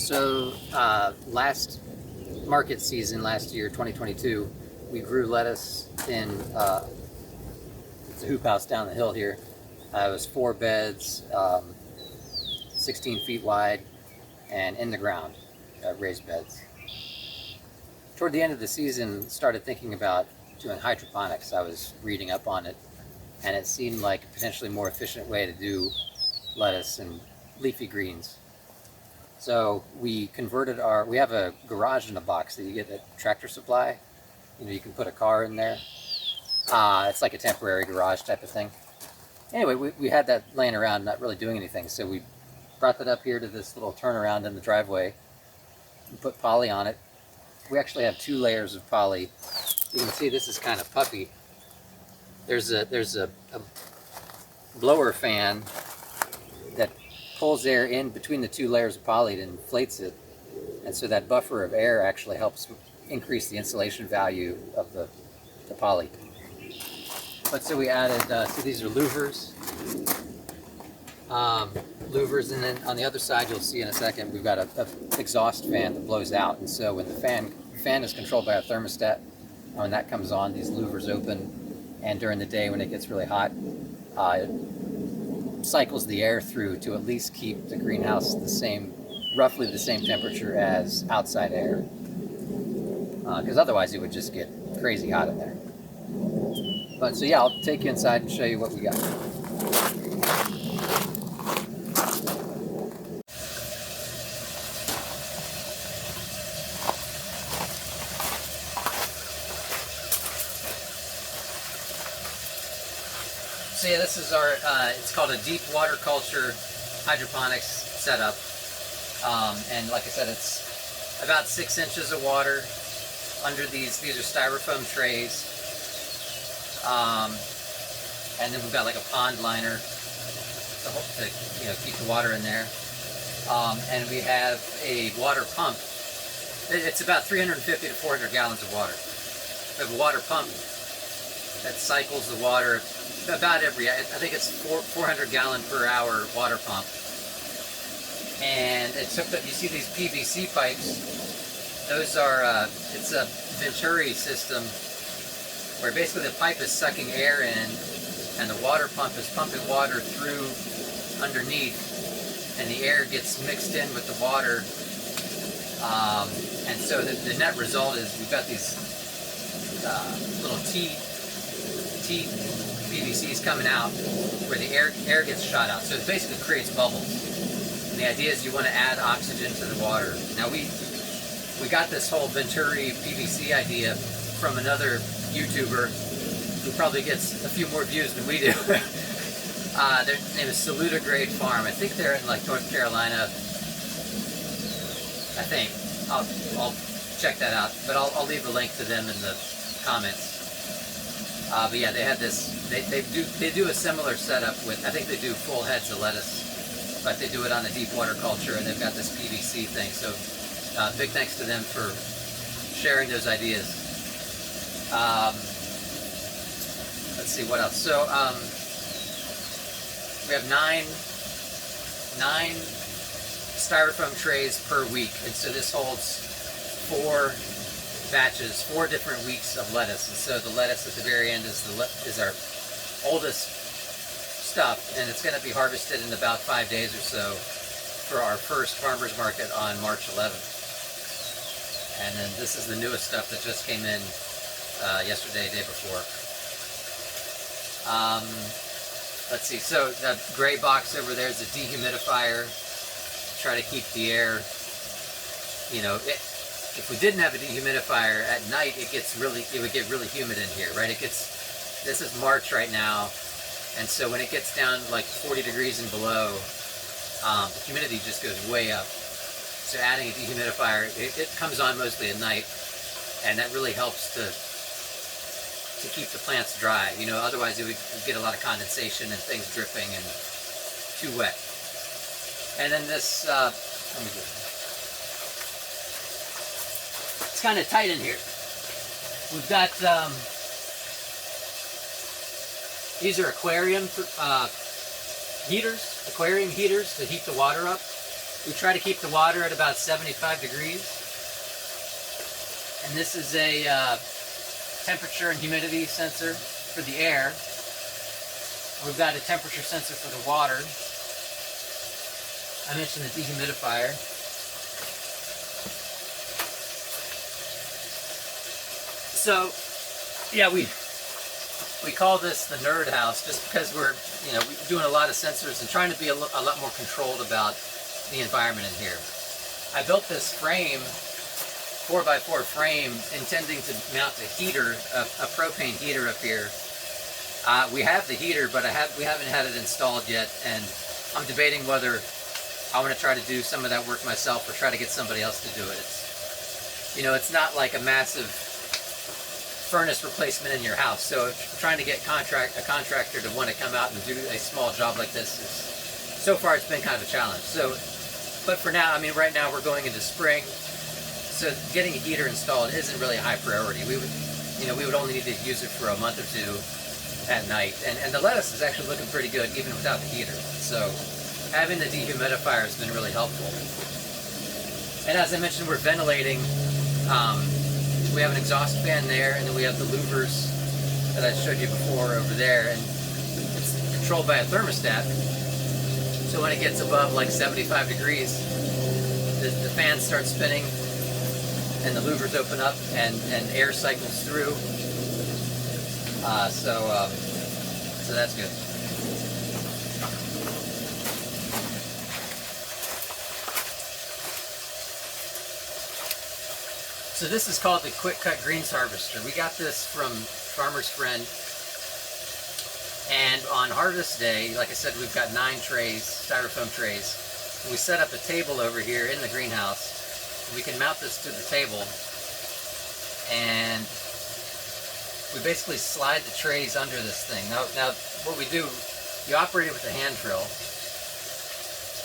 So last market season, last year, 2022, we grew lettuce in it's a hoop house down the hill here. It was 4 beds, 16 feet wide, and in the ground, raised beds. Toward the end of the season, started thinking about doing hydroponics. I was reading up on it, and it seemed like a potentially more efficient way to do lettuce and leafy greens. So we converted we have a garage in a box that you get at Tractor Supply. You can put a car in there. It's like a temporary garage type of thing. Anyway, we had that laying around, not really doing anything. So we brought that up here to this little turnaround in the driveway. We put poly on it. We actually have 2 layers of poly. You can see this is kind of puffy. There's a blower fan that pulls air in between the 2 layers of poly and inflates it. And so that buffer of air actually helps increase the insulation value of the poly. But so we added, so these are louvers. Louvers, and then on the other side, you'll see in a second, we've got a exhaust fan that blows out. And so when the fan is controlled by a thermostat, when that comes on, these louvers open, and during the day when it gets really hot, it cycles the air through to at least keep the greenhouse roughly the same temperature as outside air. Because otherwise it would just get crazy hot in there. But so yeah, I'll take you inside and show you what we got. So yeah, this is our, it's called a deep water culture hydroponics setup. And like I said, it's about 6 inches of water under these are styrofoam trays. And then we've got like a pond liner to keep the water in there. And we have a water pump. It's about 350 to 400 gallons of water. We have a water pump that cycles the water about I think it's 400 gallon per hour water pump. And it's hooked up, you see these PVC pipes, those are, it's a Venturi system where basically the pipe is sucking air in and the water pump is pumping water through underneath, and the air gets mixed in with the water. And so the net result is we've got these little T PVCs coming out where the air gets shot out. So it basically creates bubbles. And the idea is you want to add oxygen to the water. Now we got this whole Venturi PVC idea from another YouTuber who probably gets a few more views than we do. Their name is Saluda Grade Farm. I think they're in like North Carolina. I think. I'll check that out. But I'll leave a link to them in the comments. But yeah, they had this. They do a similar setup with. I think they do full heads of lettuce, but they do it on a deep water culture, and they've got this PVC thing. So big thanks to them for sharing those ideas. Let's see what else. So we have nine styrofoam trays per week, and so this holds 4 batches, 4 different weeks of lettuce. And so the lettuce at the very end is our oldest stuff, and it's going to be harvested in about 5 days or so for our first farmers market on March 11th. And then this is the newest stuff that just came in yesterday, day before. Let's see, so the gray box over there is a dehumidifier. Try to keep the air, if we didn't have a dehumidifier at night, it would get really humid in here, right? This is March right now, and so when it gets down like 40 degrees and below, the humidity just goes way up. So adding a dehumidifier, it comes on mostly at night, and that really helps to keep the plants dry. Otherwise it would get a lot of condensation and things dripping and too wet. And then this, let me do it. It's kind of tight in here. We've got, these are aquarium heaters to heat the water up. We try to keep the water at about 75 degrees. And this is a temperature and humidity sensor for the air. We've got a temperature sensor for the water. I mentioned the dehumidifier. So, yeah, we call this the nerd house just because we're doing a lot of sensors and trying to be a lot more controlled about the environment in here. I built this frame, 4x4 frame, intending to mount a heater, a propane heater up here. We have the heater, but we haven't had it installed yet, and I'm debating whether I want to try to do some of that work myself or try to get somebody else to do it. It's not like a massive furnace replacement in your house, so trying to get a contractor to want to come out and do a small job like this so far it's been kind of a challenge. But for now, right now we're going into spring, so getting a heater installed isn't really a high priority. We would only need to use it for a month or two at night, and the lettuce is actually looking pretty good even without the heater. So having the dehumidifier has been really helpful. And as I mentioned, we're ventilating. We have an exhaust fan there, and then we have the louvers that I showed you before over there, and it's controlled by a thermostat. So when it gets above like 75 degrees, the fan starts spinning, and the louvers open up, and air cycles through. So that's good. So this is called the Quick Cut Greens Harvester. We got this from Farmer's Friend. And on harvest day, like I said, we've got 9 trays, styrofoam trays. And we set up a table over here in the greenhouse. We can mount this to the table. And we basically slide the trays under this thing. Now what we do, you operate it with a hand drill.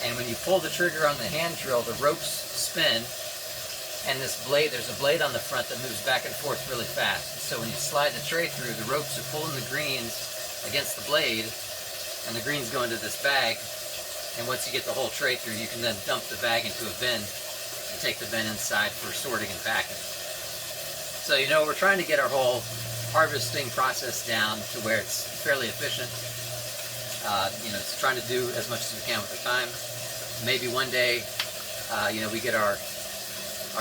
And when you pull the trigger on the hand drill, the ropes spin. And this blade, there's a blade on the front that moves back and forth really fast. So when you slide the tray through, the ropes are pulling the greens against the blade, and the greens go into this bag. And once you get the whole tray through, you can then dump the bag into a bin and take the bin inside for sorting and packing. So we're trying to get our whole harvesting process down to where it's fairly efficient. It's trying to do as much as we can with the time. Maybe one day, we get our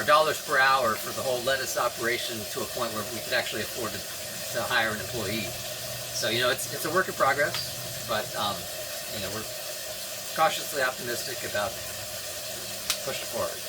dollars per hour for the whole lettuce operation to a point where we could actually afford to hire an employee. So it's a work in progress, but we're cautiously optimistic about pushing forward.